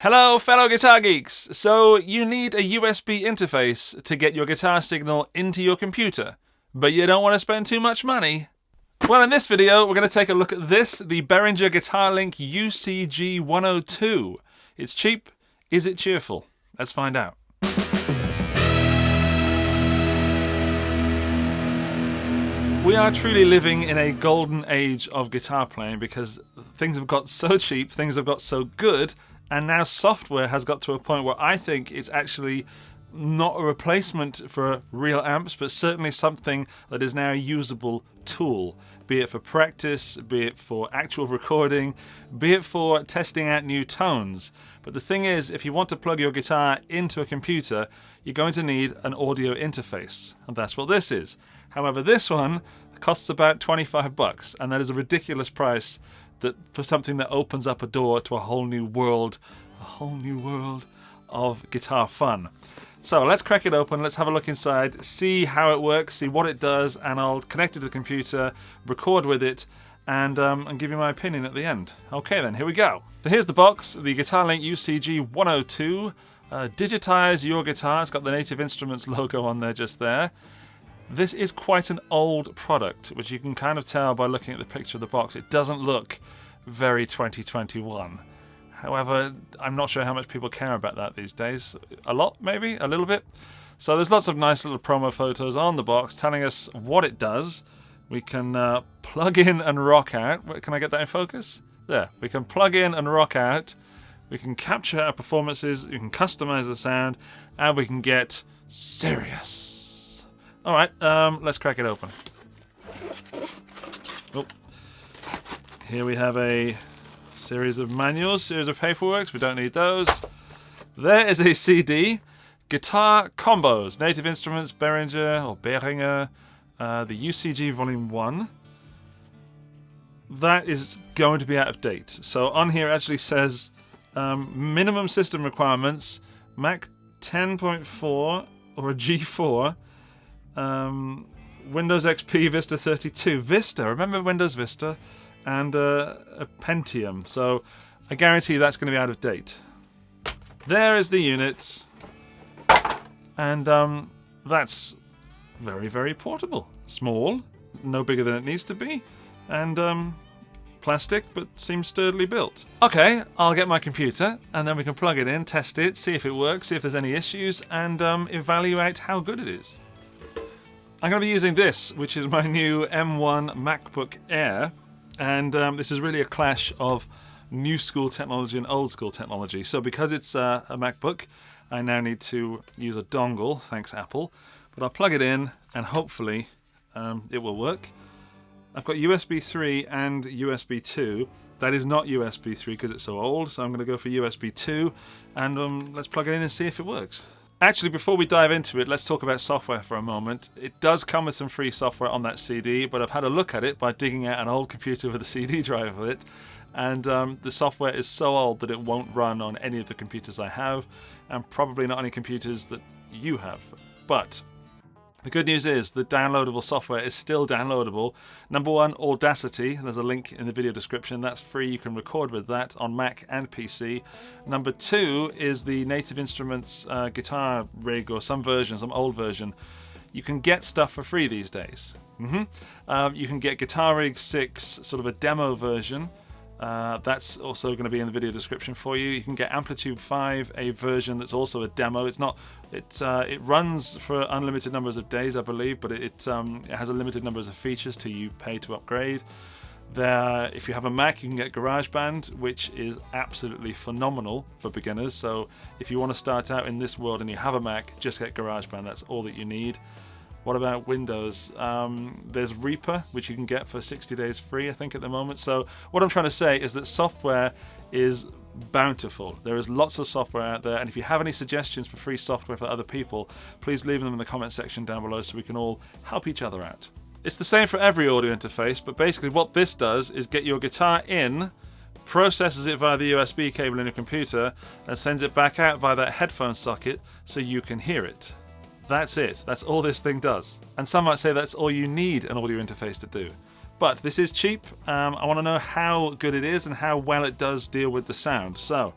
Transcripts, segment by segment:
Hello fellow guitar geeks! So you need a USB interface to get your guitar signal into your computer, but you don't want to spend too much money. Well, in this video we're going to take a look at this, the Behringer Guitar Link UCG102. It's cheap, is it cheerful? Let's find out. We are truly living in a golden age of guitar playing because things have got so cheap, things have got so good, and now software has got to a point where I think it's actually not a replacement for real amps, but certainly something that is now a usable tool, be it for practice, be it for actual recording, be it for testing out new tones. But the thing is, if you want to plug your guitar into a computer, you're going to need an audio interface, and that's what this is. However, this one costs about $25, and that is a ridiculous price for something that opens up a door to a whole new world of guitar fun. So let's crack it open, let's have a look inside, see how it works, see what it does, and I'll connect it to the computer, record with it, and give you my opinion at the end. Okay then, here we go. So here's the box, the Guitar Link UCG102. Digitize your guitar. It's got the Native Instruments logo on there just there. This is quite an old product, which you can kind of tell by looking at the picture of the box. It doesn't look very 2021. However, I'm not sure how much people care about that these days. A lot, maybe? A little bit? So there's lots of nice little promo photos on the box telling us what it does. We can plug in and rock out. Can I get that in focus? There. We can plug in and rock out. We can capture our performances. We can customize the sound. And we can get serious. Alright, let's crack it open. Oh. Here we have a series of manuals, series of paperworks. We don't need those. There is a CD. Guitar Combos, Native Instruments, Behringer, the UCG Volume 1. That is going to be out of date. So on here it actually says minimum system requirements, Mac 10.4 or a G4. Windows XP Vista 32. Vista, remember Windows Vista? And a Pentium. So I guarantee that's going to be out of date. There is the unit. And that's very, very portable. Small, no bigger than it needs to be. And plastic, but seems sturdily built. Okay, I'll get my computer and then we can plug it in, test it, see if it works, see if there's any issues, and evaluate how good it is. I'm going to be using this, which is my new M1 MacBook Air, and this is really a clash of new school technology and old school technology. So because it's a MacBook, I now need to use a dongle, thanks Apple, but I'll plug it in and hopefully it will work. I've got USB 3 and USB 2. That is not USB 3 because it's so old, so I'm going to go for USB 2, and let's plug it in and see if it works. Actually, before we dive into it, let's talk about software for a moment. It does come with some free software on that CD, but I've had a look at it by digging out an old computer with a CD drive with it, and the software is so old that it won't run on any of the computers I have, and probably not any computers that you have. But the good news is the downloadable software is still downloadable. Number one, Audacity. There's a link in the video description. That's free. You can record with that on Mac and PC. Number two is the Native Instruments guitar rig, or some version, some old version. You can get stuff for free these days. You can get Guitar Rig 6, sort of a demo version. That's also going to be in the video description for you. You can get Amplitude 5, a version that's also a demo. It runs for unlimited numbers of days, I believe, but it has a limited numbers of features till you pay to upgrade. If you have a Mac, you can get GarageBand, which is absolutely phenomenal for beginners. So if you want to start out in this world and you have a Mac, just get GarageBand. That's all that you need. What about Windows? There's Reaper, which you can get for 60 days free, I think, at the moment. So what I'm trying to say is that software is bountiful. There is lots of software out there, and if you have any suggestions for free software for other people, please leave them in the comment section down below so we can all help each other out. It's the same for every audio interface, but basically what this does is get your guitar in, processes it via the USB cable in your computer, and sends it back out via that headphone socket so you can hear it. That's it. That's all this thing does. And some might say that's all you need an audio interface to do. But this is cheap. I want to know how good it is and how well it does deal with the sound. So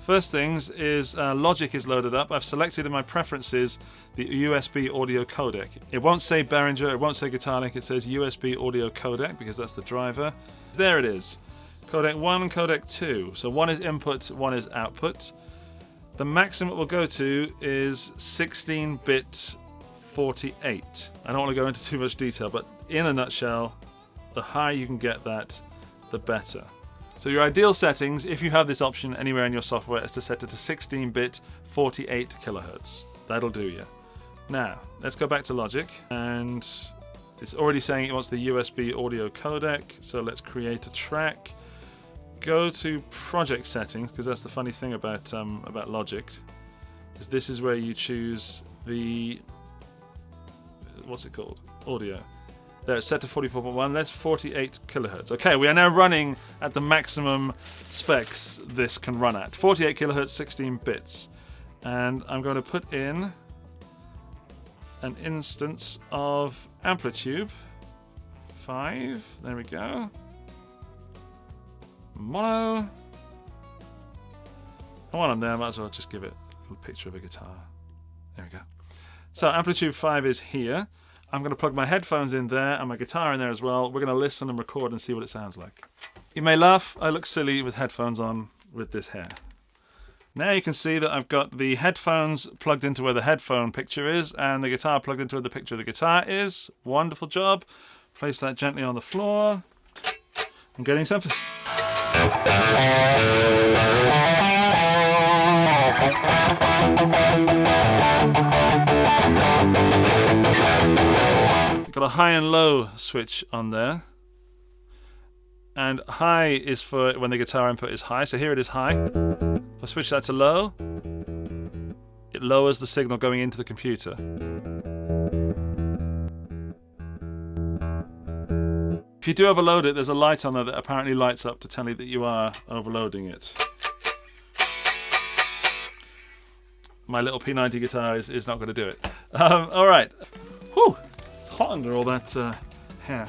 First things is Logic is loaded up. I've selected in my preferences the USB audio codec. It won't say Behringer, it won't say Guitar Link, it says USB audio codec because that's the driver. There it is. Codec 1, codec 2. So one is input, one is output. The maximum it will go to is 16-bit 48. I don't want to go into too much detail, but in a nutshell, the higher you can get that, the better. So your ideal settings, if you have this option anywhere in your software, is to set it to 16-bit 48 kilohertz. That'll do you. Now, let's go back to Logic, and it's already saying it wants the USB audio codec, so let's create a track. Go to project settings, because that's the funny thing about Logic, is this is where you choose the, what's it called? Audio. There, it's set to 44.1, that's 48 kilohertz. Okay, we are now running at the maximum specs this can run at. 48 kilohertz, 16 bits. And I'm going to put in an instance of Amplitude 5. There we go. Mono. And while I'm there, I might as well just give it a little picture of a guitar. There we go. So Amplitude 5 is here. I'm going to plug my headphones in there and my guitar in there as well. We're going to listen and record and see what it sounds like. You may laugh, I look silly with headphones on with this hair. Now you can see that I've got the headphones plugged into where the headphone picture is and the guitar plugged into where the picture of the guitar is. Wonderful job. Place that gently on the floor. I'm getting something. Got a high and low switch on there, and high is for when the guitar input is high, so here it is high. If I switch that to low, it lowers the signal going into the computer. If you do overload it, there's a light on there that apparently lights up to tell you that you are overloading it. My little P90 guitar is not going to do it. Alright. Whew. Hot under all that hair.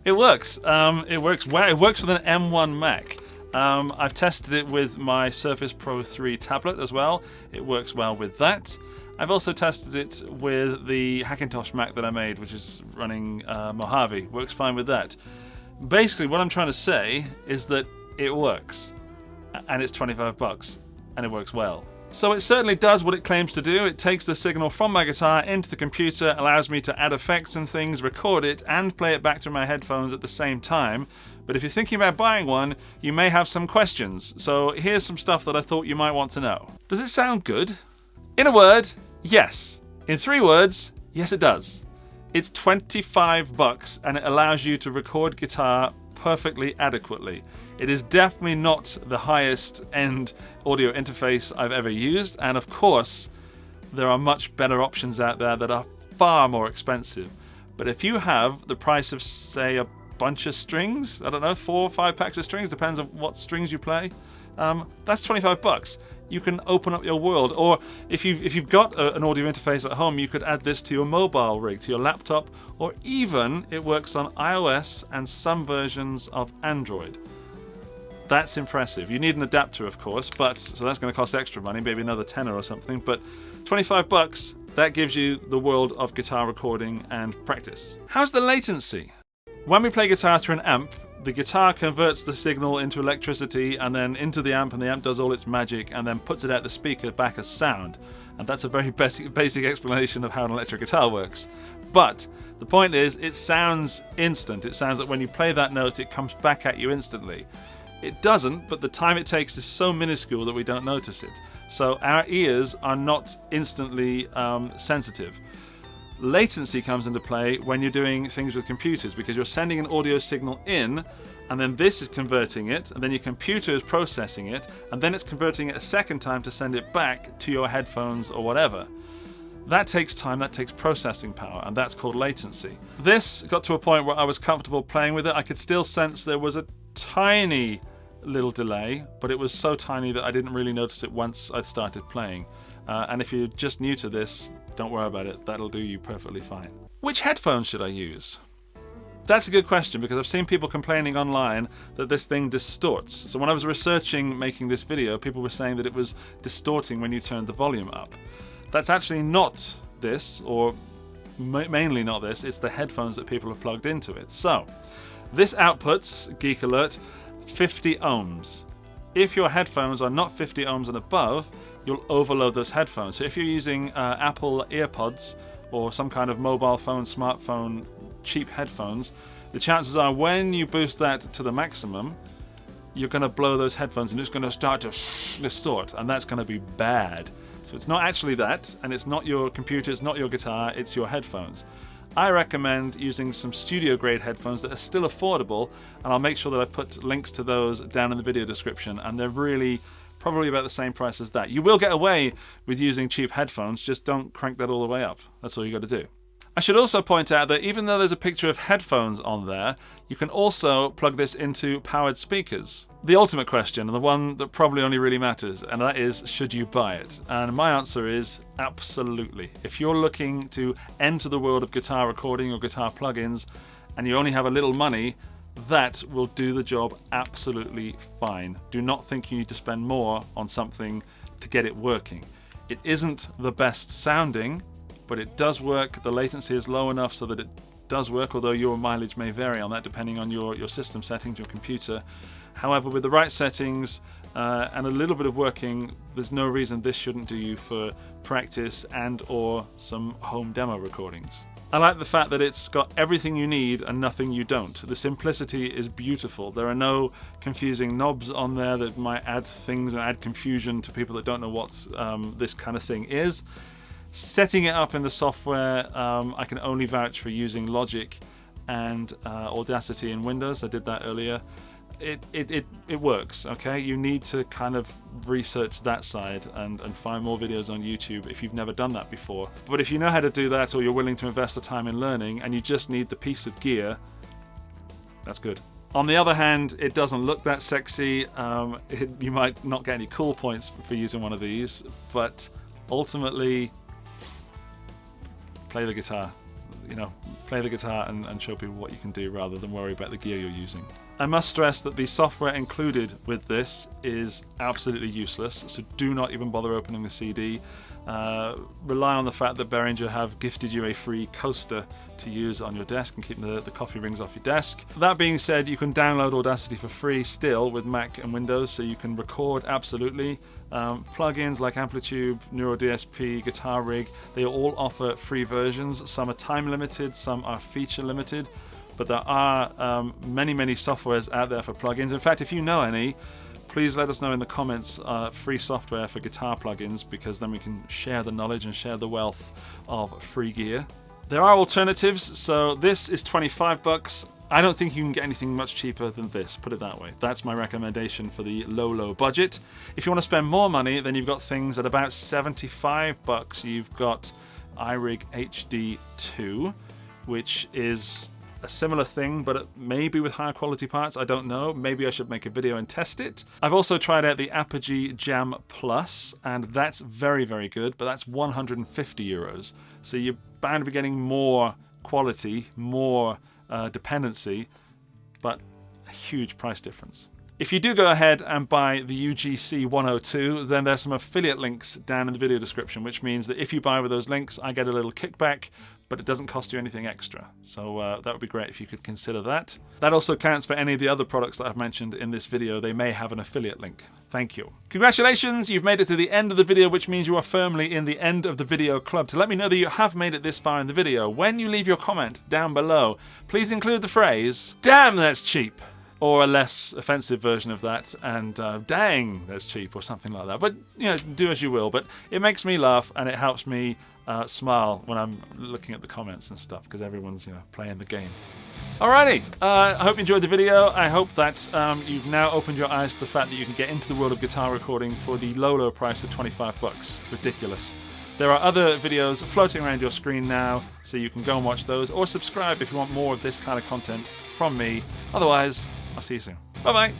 It works. It works well. It works with an M1 Mac. I've tested it with my Surface Pro 3 tablet as well. It works well with that. I've also tested it with the Hackintosh Mac that I made, which is running Mojave. Works fine with that. Basically, what I'm trying to say is that it works, and it's $25, and it works well. So it certainly does what it claims to do. It takes the signal from my guitar into the computer, allows me to add effects and things, record it, and play it back through my headphones at the same time. But if you're thinking about buying one, you may have some questions. So here's some stuff that I thought you might want to know. Does it sound good? In a word, yes. In 3 words, yes it does. It's $25 and it allows you to record guitar perfectly adequately. It is definitely not the highest end audio interface I've ever used, and of course there are much better options out there that are far more expensive. But if you have the price of, say, a bunch of strings, I don't know, 4 or 5 packs of strings, depends on what strings you play, that's $25. You can open up your world. Or if you've got an audio interface at home, you could add this to your mobile rig, to your laptop, or even it works on iOS and some versions of Android. That's impressive. You need an adapter, of course, but so that's going to cost extra money, maybe another tenner or something. But $25, that gives you the world of guitar recording and practice. How's the latency? When we play guitar through an amp, the guitar converts the signal into electricity and then into the amp, and the amp does all its magic and then puts it out the speaker back as sound. And that's a very basic explanation of how an electric guitar works. But the point is, it sounds instant. It sounds like when you play that note, it comes back at you instantly. It doesn't, but the time it takes is so minuscule that we don't notice it. So our ears are not instantly sensitive. Latency comes into play when you're doing things with computers, because you're sending an audio signal in, and then this is converting it, and then your computer is processing it, and then it's converting it a second time to send it back to your headphones or whatever. That takes time, that takes processing power, and that's called latency. This got to a point where I was comfortable playing with it. I could still sense there was a tiny little delay, but it was so tiny that I didn't really notice it once I'd started playing. And if you're just new to this, don't worry about it, that'll do you perfectly fine. Which headphones should I use? That's a good question, because I've seen people complaining online that this thing distorts. So when I was researching making this video, people were saying that it was distorting when you turned the volume up. That's actually not this, or mainly not this, it's the headphones that people have plugged into it. So this outputs, Geek Alert, 50 ohms. If your headphones are not 50 ohms and above, you'll overload those headphones. So if you're using Apple EarPods or some kind of mobile phone, smartphone, cheap headphones, the chances are when you boost that to the maximum, you're going to blow those headphones and it's going to start to distort, and that's going to be bad. So it's not actually that, and it's not your computer, it's not your guitar, it's your headphones. I recommend using some studio grade headphones that are still affordable, and I'll make sure that I put links to those down in the video description, and they're really probably about the same price as that. You will get away with using cheap headphones, just don't crank that all the way up. That's all you got to do. I should also point out that even though there's a picture of headphones on there, you can also plug this into powered speakers. The ultimate question, and the one that probably only really matters, and that is, should you buy it? And my answer is absolutely. If you're looking to enter the world of guitar recording or guitar plugins, and you only have a little money, that will do the job absolutely fine. Do not think you need to spend more on something to get it working. It isn't the best sounding, but it does work. The latency is low enough so that it does work, although your mileage may vary on that depending on your system settings, your computer. However, with the right settings and a little bit of working, there's no reason this shouldn't do you for practice and or some home demo recordings. I like the fact that it's got everything you need and nothing you don't. The simplicity is beautiful. There are no confusing knobs on there that might add things and add confusion to people that don't know what this kind of thing is. Setting it up in the software, I can only vouch for using Logic and Audacity in Windows. I did that earlier. It works, okay? You need to kind of research that side and find more videos on YouTube if you've never done that before. But if you know how to do that, or you're willing to invest the time in learning, and you just need the piece of gear, that's good. On the other hand, it doesn't look that sexy. You might not get any cool points for using one of these, but ultimately, play the guitar. You know, play the guitar and show people what you can do rather than worry about the gear you're using. I must stress that the software included with this is absolutely useless, so do not even bother opening the CD. Rely on the fact that Behringer have gifted you a free coaster to use on your desk and keep the coffee rings off your desk. That being said, you can download Audacity for free still with Mac and Windows, so you can record absolutely. Plugins like Amplitude, Neuro DSP, Guitar Rig, they all offer free versions. Some are time limited, some are feature limited, but there are many softwares out there for plugins. In fact, if you know any, please let us know in the comments free software for guitar plugins, because then we can share the knowledge and share the wealth of free gear. There are alternatives, so this is 25 bucks. I don't think you can get anything much cheaper than this, put it that way. That's my recommendation for the low budget. If you want to spend more money, then you've got things at about 75 bucks. You've got iRig HD 2, which is a similar thing, but maybe with higher quality parts, I don't know. Maybe I should make a video and test it. I've also tried out the Apogee Jam Plus, and that's very good, but that's 150 euros. So you're bound to be getting more quality, more dependency, but a huge price difference. If you do go ahead and buy the UCG102, then there's some affiliate links down in the video description, which means that if you buy with those links, I get a little kickback, but it doesn't cost you anything extra. So that would be great if you could consider that. That also counts for any of the other products that I've mentioned in this video. They may have an affiliate link. Thank you. Congratulations, you've made it to the end of the video, which means you are firmly in the end of the video club. To let me know that you have made it this far in the video, when you leave your comment down below, please include the phrase, "Damn, that's cheap," or a less offensive version of that, and "Dang, that's cheap," or something like that. But, you know, do as you will. But it makes me laugh, and it helps me smile when I'm looking at the comments and stuff, because everyone's, you know, playing the game. Alrighty, I hope you enjoyed the video. I hope that you've now opened your eyes to the fact that you can get into the world of guitar recording for the low price of 25 bucks. Ridiculous. There are other videos floating around your screen now, so you can go and watch those, or subscribe if you want more of this kind of content from me. Otherwise, I'll see you soon. Bye-bye.